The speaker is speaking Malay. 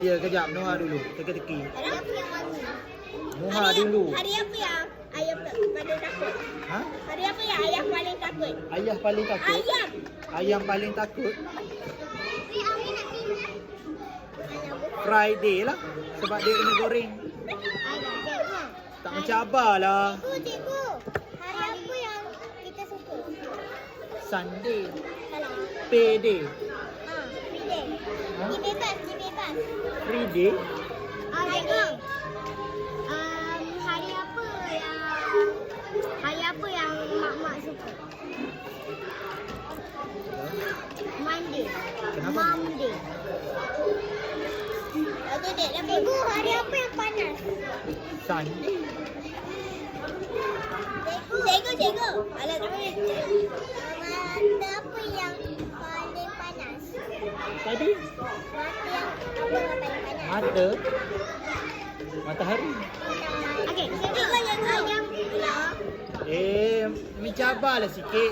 Ya, kejap. Noha dulu. Teka-teki. Hari apa yang wangi? Noha dulu. Hari apa yang ayah paling takut? Ha? Hari apa yang ayah paling takut? Ayah paling takut? Ayam. Ayam paling takut? Ami nak pindah. Friday lah. Sebab dia kena goreng. Ayah, cikgu. Tak mencabar lah. Cikgu. Hari apa yang kita suka? Sunday. Salah. Payday. Friday. Ha? Ni bebas, ni bebas. Friday. Cikgu. Hari apa yang mak-mak suka? Monday. Kenapa? Monday. Cikgu, hari apa yang panas? Sunday. Cikgu. Alah, tak boleh. Mata apa yang paling panas? Tadi? Mata yang apa yang paling panas? Mata. Matahari. Okey, cikgu yang ayam pula. Mencabar lah sikit.